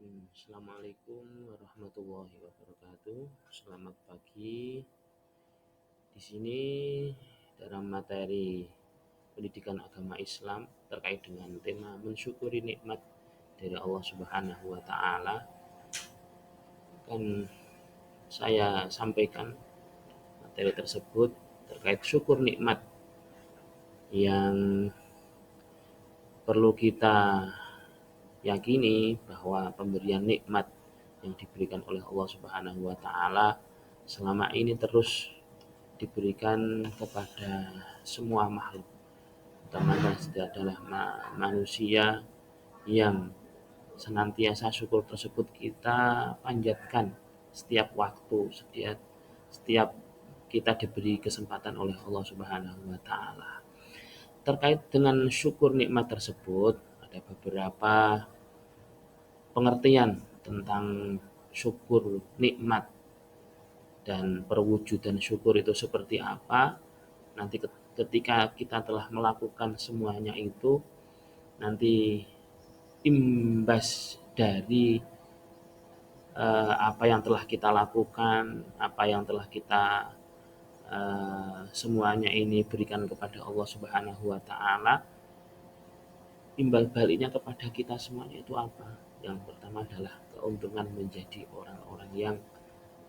Assalamualaikum warahmatullahi wabarakatuh. Selamat pagi. Di sini dalam materi pendidikan agama Islam terkait dengan tema mensyukuri nikmat dari Allah Subhanahu wa taala akan saya sampaikan materi tersebut terkait syukur nikmat yang perlu kita yakini bahwa pemberian nikmat yang diberikan oleh Allah Subhanahu wa taala selama ini terus diberikan kepada semua makhluk, utamanya adalah manusia yang senantiasa syukur tersebut kita panjatkan setiap waktu, setiap kita diberi kesempatan oleh Allah Subhanahu wa taala. Terkait dengan syukur nikmat tersebut, ada beberapa pengertian tentang syukur nikmat dan perwujudan syukur itu seperti apa. Nanti ketika kita telah melakukan semuanya itu, nanti imbas dari apa yang telah kita lakukan, apa yang telah kita semuanya ini berikan kepada Allah Subhanahu wa taala, imbal baliknya kepada kita semuanya itu apa? Yang pertama adalah keuntungan menjadi orang-orang yang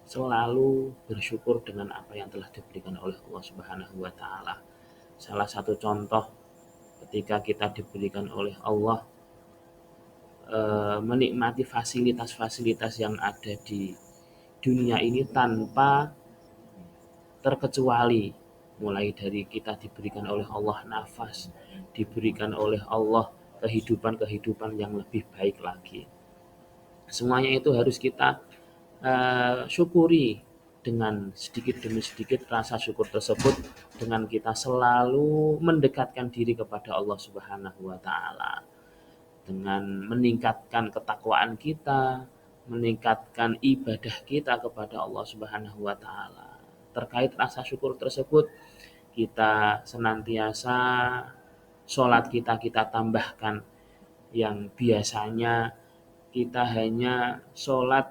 selalu bersyukur dengan apa yang telah diberikan oleh Allah Subhanahu wa taala. Salah satu contoh ketika kita diberikan oleh Allah menikmati fasilitas-fasilitas yang ada di dunia ini tanpa terkecuali, mulai dari kita diberikan oleh Allah nafas, diberikan oleh Allah kehidupan-kehidupan yang lebih baik lagi. Semuanya itu harus kita syukuri dengan sedikit demi sedikit rasa syukur tersebut dengan kita selalu mendekatkan diri kepada Allah Subhanahu wa taala dengan meningkatkan ketakwaan kita, meningkatkan ibadah kita kepada Allah Subhanahu wa taala. Terkait rasa syukur tersebut, kita senantiasa sholat kita tambahkan yang biasanya kita hanya sholat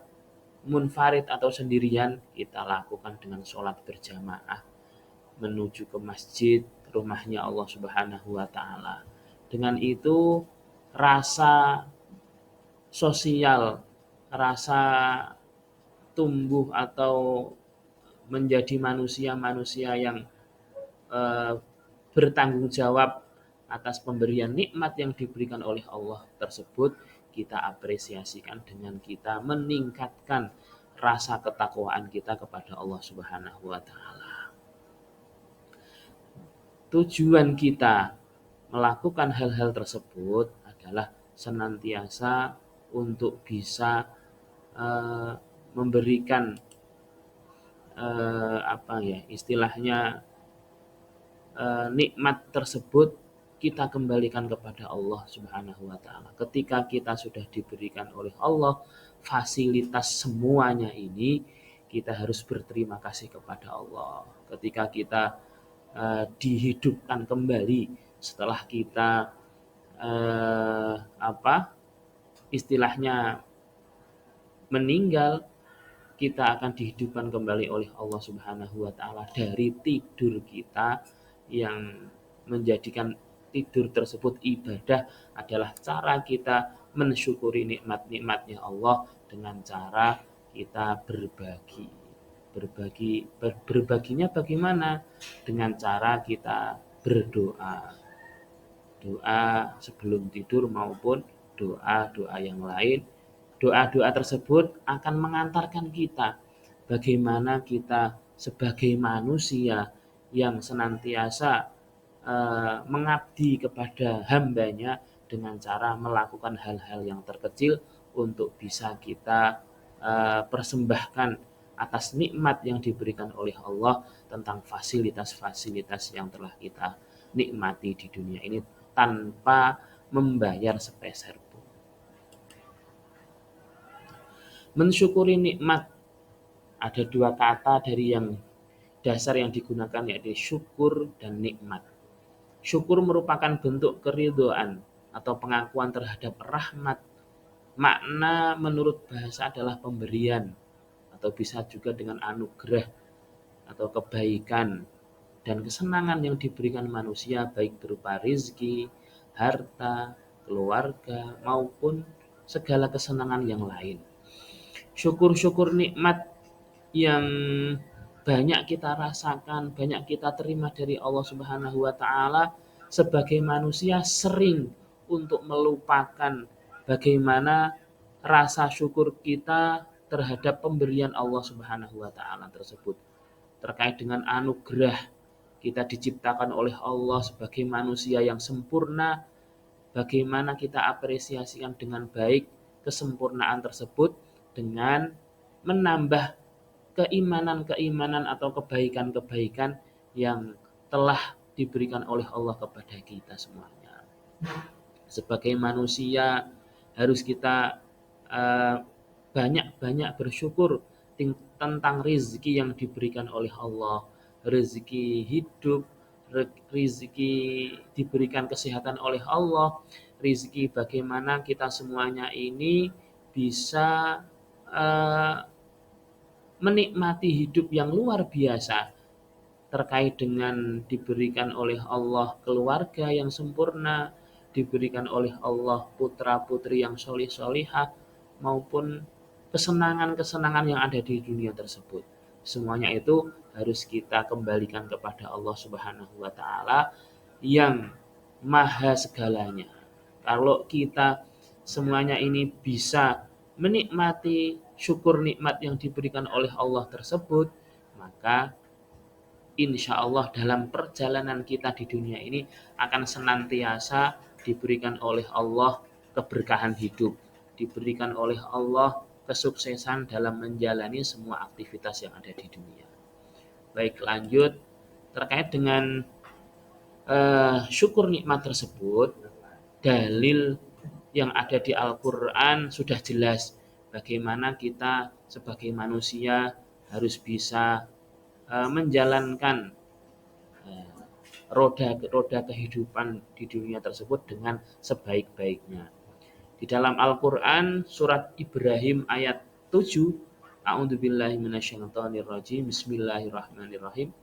munfarid atau sendirian, kita lakukan dengan sholat berjamaah menuju ke masjid rumahnya Allah Subhanahu wa taala. Dengan itu rasa sosial, rasa tumbuh atau menjadi manusia-manusia yang eh, bertanggung jawab atas pemberian nikmat yang diberikan oleh Allah tersebut, kita apresiasikan dengan kita meningkatkan rasa ketakwaan kita kepada Allah Subhanahu wa taala. Tujuan kita melakukan hal-hal tersebut adalah senantiasa untuk bisa memberikan apa ya istilahnya nikmat tersebut kita kembalikan kepada Allah Subhanahu wa taala. Ketika kita sudah diberikan oleh Allah fasilitas semuanya ini, kita harus berterima kasih kepada Allah. Ketika kita dihidupkan kembali setelah kita istilahnya meninggal, kita akan dihidupkan kembali oleh Allah Subhanahu wa taala dari tidur kita, yang menjadikan tidur tersebut ibadah adalah cara kita mensyukuri nikmat-nikmatnya Allah dengan cara kita berbagi. Berbaginya bagaimana? Dengan cara kita berdoa. Doa sebelum tidur maupun doa-doa yang lain. Doa-doa tersebut akan mengantarkan kita bagaimana kita sebagai manusia yang senantiasa mengabdi kepada hambanya dengan cara melakukan hal-hal yang terkecil untuk bisa kita persembahkan atas nikmat yang diberikan oleh Allah tentang fasilitas-fasilitas yang telah kita nikmati di dunia ini tanpa membayar sepeser pun. Mensyukuri nikmat, ada dua kata dari yang dasar yang digunakan, yaitu syukur dan nikmat. Syukur merupakan bentuk keridhaan atau pengakuan terhadap rahmat Makna menurut bahasa adalah pemberian atau bisa juga dengan anugerah atau kebaikan dan kesenangan yang diberikan manusia baik berupa rizki, harta, keluarga maupun segala kesenangan yang lain. Syukur-syukur nikmat yang banyak kita rasakan, banyak kita terima dari Allah Subhanahu wa taala, sebagai manusia sering untuk melupakan bagaimana rasa syukur kita terhadap pemberian Allah Subhanahu wa taala tersebut. Terkait dengan anugerah kita diciptakan oleh Allah sebagai manusia yang sempurna, bagaimana kita apresiasikan dengan baik kesempurnaan tersebut dengan menambah keimanan-keimanan atau kebaikan-kebaikan yang telah diberikan oleh Allah kepada kita semuanya. Sebagai manusia harus kita banyak-banyak bersyukur tentang rezeki yang diberikan oleh Allah, rezeki hidup, rezeki diberikan kesehatan oleh Allah, rezeki bagaimana kita semuanya ini bisa eh, menikmati hidup yang luar biasa terkait dengan diberikan oleh Allah keluarga yang sempurna, diberikan oleh Allah putra-putri yang solih-solihah, maupun kesenangan-kesenangan yang ada di dunia tersebut. Semuanya itu harus kita kembalikan kepada Allah Subhanahu wa taala yang maha segalanya. Kalau kita semuanya ini bisa menikmati syukur nikmat yang diberikan oleh Allah tersebut, maka insya Allah dalam perjalanan kita di dunia ini akan senantiasa diberikan oleh Allah keberkahan hidup, diberikan oleh Allah kesuksesan dalam menjalani semua aktivitas yang ada di dunia. Baik, lanjut terkait dengan syukur nikmat tersebut, dalil yang ada di Al-Quran sudah jelas bagaimana kita sebagai manusia harus bisa menjalankan eh, roda kehidupan di dunia tersebut dengan sebaik-baiknya. Di dalam Al-Quran surat Ibrahim ayat 7, A'udzubillahi minasyaitonirrajim, Bismillahirrahmanirrahim.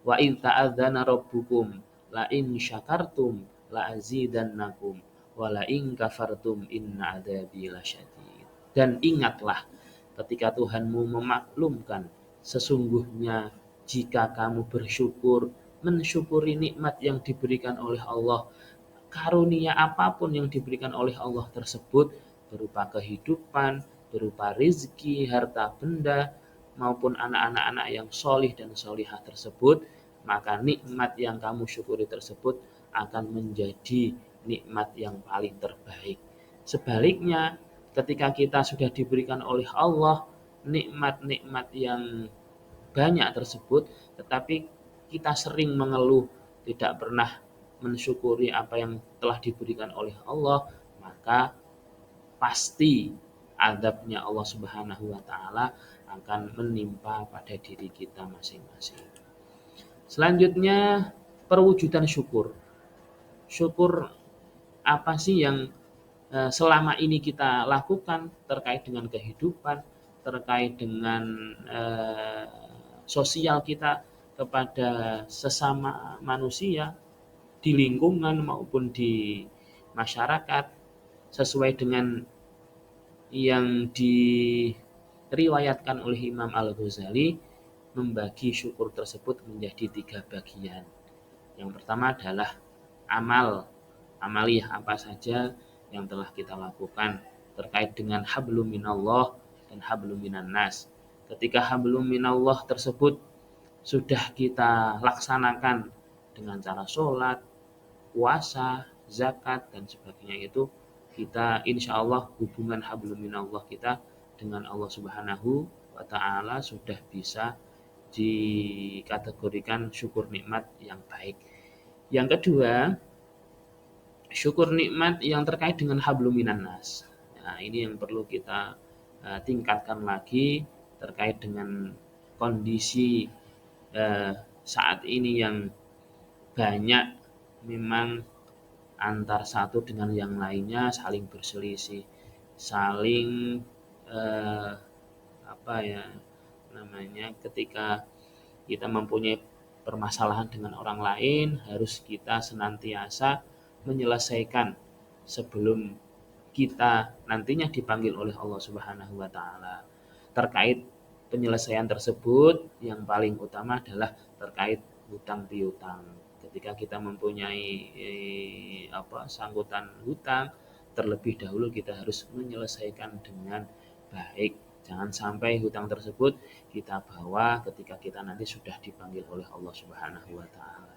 Wa in ta'adzana rabbukum la in syakartum la azidannakum wa la in kafartum inna adzabi lasyadid. Dan ingatlah ketika Tuhanmu memaklumkan, sesungguhnya jika kamu bersyukur, mensyukuri nikmat yang diberikan oleh Allah, karunia apapun yang diberikan oleh Allah tersebut, berupa kehidupan, berupa rezeki, harta benda, maupun anak-anak yang solih dan solihah tersebut, maka nikmat yang kamu syukuri tersebut akan menjadi nikmat yang paling terbaik. Sebaliknya, ketika kita sudah diberikan oleh Allah nikmat-nikmat yang banyak tersebut, tetapi kita sering mengeluh, tidak pernah mensyukuri apa yang telah diberikan oleh Allah, maka pasti adabnya Allah Subhanahu wa taala akan menimpa pada diri kita masing-masing. Selanjutnya, perwujudan syukur. Syukur apa sih yang selama ini kita lakukan terkait dengan kehidupan, terkait dengan eh, sosial kita kepada sesama manusia di lingkungan maupun di masyarakat, sesuai dengan yang diriwayatkan oleh Imam Al-Ghazali, membagi syukur tersebut menjadi 3 bagian. Yang pertama adalah amal, amaliyah apa saja yang telah kita lakukan terkait dengan hablum minallah dan hablum minan nas. Ketika hablum minallah tersebut sudah kita laksanakan dengan cara sholat, puasa, zakat, dan sebagainya, itu kita insya Allah hubungan hablum minallah kita dengan Allah Subhanahu wa taala sudah bisa dikategorikan syukur nikmat yang baik. Yang kedua, syukur nikmat yang terkait dengan hablum minan nas. Nah, ini yang perlu kita tingkatkan lagi terkait dengan kondisi saat ini yang banyak memang antar satu dengan yang lainnya saling berselisih. saling apa ya namanya, ketika kita mempunyai permasalahan dengan orang lain, harus kita senantiasa menyelesaikan sebelum kita nantinya dipanggil oleh Allah Subhanahu wa taala. Terkait penyelesaian tersebut, yang paling utama adalah terkait hutang piutang. Ketika kita mempunyai sanggutan hutang, terlebih dahulu kita harus menyelesaikan dengan baik. Jangan sampai hutang tersebut kita bawa ketika kita nanti sudah dipanggil oleh Allah Subhanahu wa taala.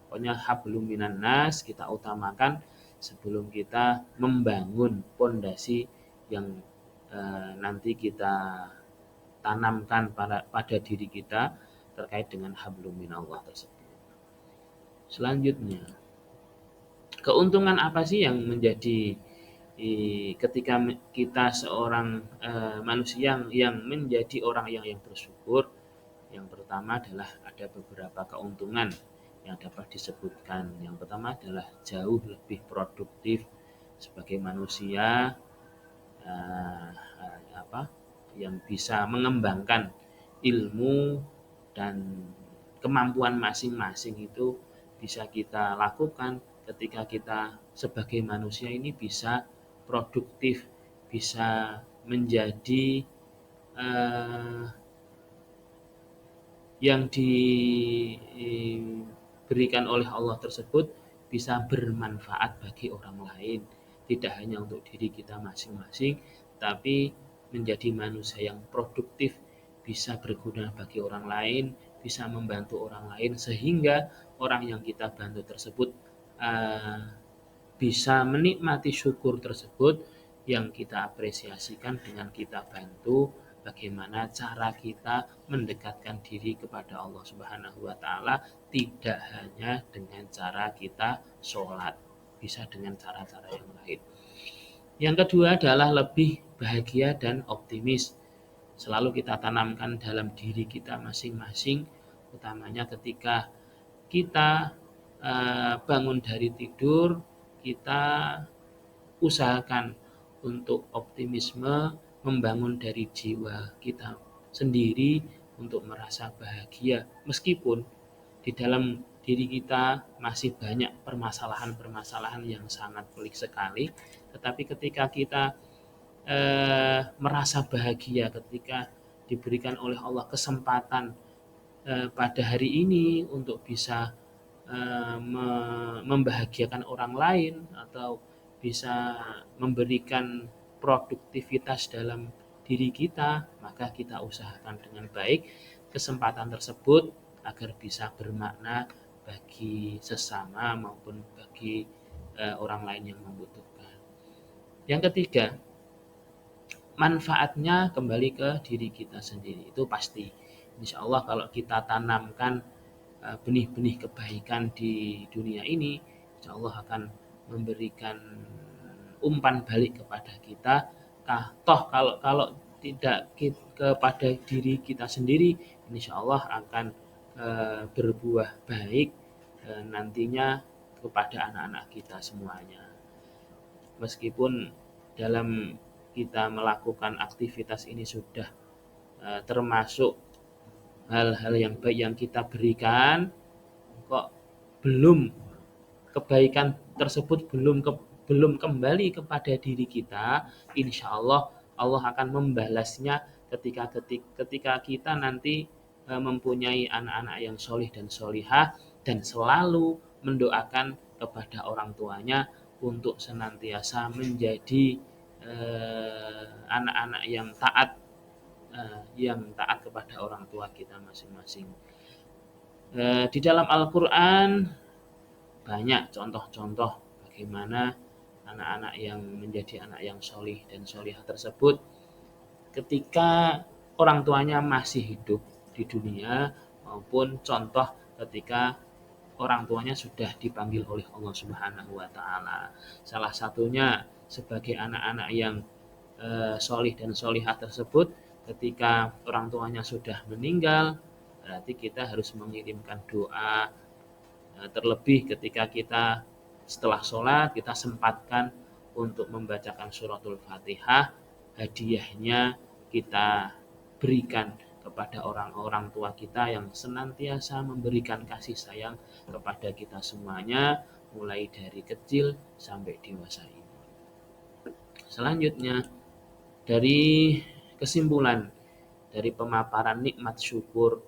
Pokoknya hablum minan nas kita utamakan sebelum kita membangun pondasi yang nanti kita tanamkan pada diri kita terkait dengan hablum minallah tersebut. Selanjutnya, keuntungan apa sih yang menjadi ketika kita seorang manusia yang menjadi orang yang bersyukur? Yang pertama adalah ada beberapa keuntungan yang dapat disebutkan. Yang pertama adalah jauh lebih produktif sebagai manusia yang bisa mengembangkan ilmu dan kemampuan masing-masing itu bisa kita lakukan ketika kita sebagai manusia ini bisa produktif, bisa menjadi yang diberikan oleh Allah tersebut bisa bermanfaat bagi orang lain, tidak hanya untuk diri kita masing-masing, tapi menjadi manusia yang produktif, bisa berguna bagi orang lain, bisa membantu orang lain, sehingga orang yang kita bantu tersebut bisa menikmati syukur tersebut yang kita apresiasikan dengan kita bantu. Bagaimana cara kita mendekatkan diri kepada Allah Subhanahu wa taala, tidak hanya dengan cara kita sholat, bisa dengan cara-cara yang lain. Yang kedua adalah lebih bahagia dan optimis. Selalu kita tanamkan dalam diri kita masing-masing, utamanya ketika kita bangun dari tidur, kita usahakan untuk optimisme, membangun dari jiwa kita sendiri untuk merasa bahagia, meskipun di dalam diri kita masih banyak permasalahan-permasalahan yang sangat pelik sekali, tetapi ketika kita merasa bahagia, ketika diberikan oleh Allah kesempatan pada hari ini untuk bisa membahagiakan orang lain atau bisa memberikan produktivitas dalam diri kita, maka kita usahakan dengan baik kesempatan tersebut agar bisa bermakna bagi sesama maupun bagi orang lain yang membutuhkan. Yang ketiga, manfaatnya kembali ke diri kita sendiri, itu pasti. Insya Allah kalau kita tanamkan benih-benih kebaikan di dunia ini, insya Allah akan memberikan umpan balik kepada kita. Toh kalau tidak kepada diri kita sendiri, insya Allah akan berbuah baik nantinya kepada anak-anak kita semuanya. Meskipun dalam kita melakukan aktivitas ini sudah termasuk hal-hal yang baik yang kita berikan, kok belum kebaikan tersebut belum kembali kepada diri kita, insya Allah Allah akan membalasnya ketika kita nanti mempunyai anak-anak yang solih dan solihah, dan selalu mendoakan kepada orang tuanya untuk senantiasa menjadi anak-anak yang taat kepada orang tua kita masing-masing. Di dalam Al-Quran banyak contoh-contoh bagaimana anak-anak yang menjadi anak yang solih dan solihah tersebut ketika orang tuanya masih hidup di dunia, maupun contoh ketika orang tuanya sudah dipanggil oleh Allah Subhanahu wa taala. Salah satunya sebagai anak-anak yang solih dan solihah tersebut, ketika orang tuanya sudah meninggal, berarti kita harus mengirimkan doa. Terlebih ketika kita setelah sholat, kita sempatkan untuk membacakan suratul Fatihah, hadiahnya kita berikan kepada orang-orang tua kita yang senantiasa memberikan kasih sayang kepada kita semuanya, mulai dari kecil sampai dewasa ini. Selanjutnya, dari kesimpulan dari pemaparan nikmat syukur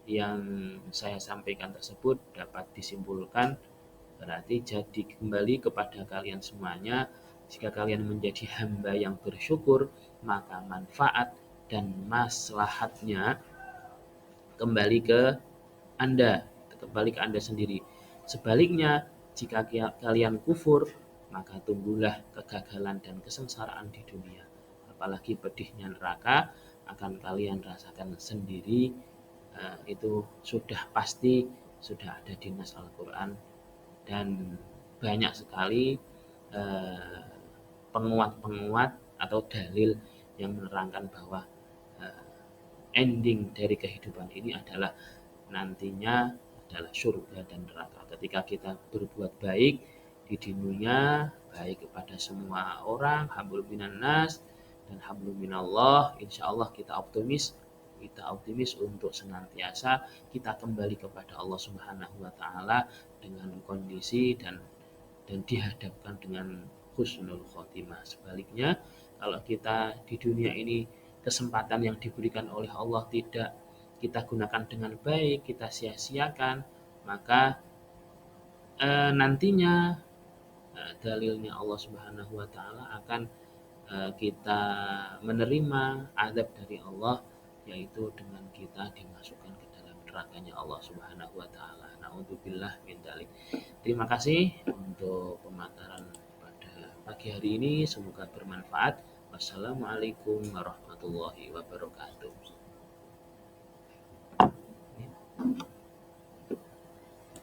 yang saya sampaikan tersebut dapat disimpulkan berarti jadi kembali kepada kalian semuanya, jika kalian menjadi hamba yang bersyukur, maka manfaat dan maslahatnya kembali ke Anda, kembali ke Anda sendiri. Sebaliknya, jika kalian kufur, maka tunggulah kegagalan dan kesengsaraan di dunia. Apalagi pedihnya neraka akan kalian rasakan sendiri. Itu sudah pasti, sudah ada di nas Al-Quran, dan banyak sekali eh, penguat-penguat atau dalil yang menerangkan bahwa eh, ending dari kehidupan ini adalah nantinya adalah surga dan neraka. Ketika kita berbuat baik di dunia, baik kepada semua orang, hablum minan nas dan hablum minallah, insya Allah kita optimis untuk senantiasa kita kembali kepada Allah Subhanahu wa taala dengan kondisi dan dihadapkan dengan husnul khotimah. Sebaliknya, kalau kita di dunia ini kesempatan yang diberikan oleh Allah tidak kita gunakan dengan baik, kita sia-siakan, maka nantinya dalilnya Allah Subhanahu wa taala akan kita menerima adab dari Allah, yaitu dengan kita dimasukkan ke dalam nerakanya Allah Subhanahu wa taala. Naudzubillah min dzalik. Terima kasih untuk pemaparan pada pagi hari ini, semoga bermanfaat. Wassalamualaikum warahmatullahi wabarakatuh.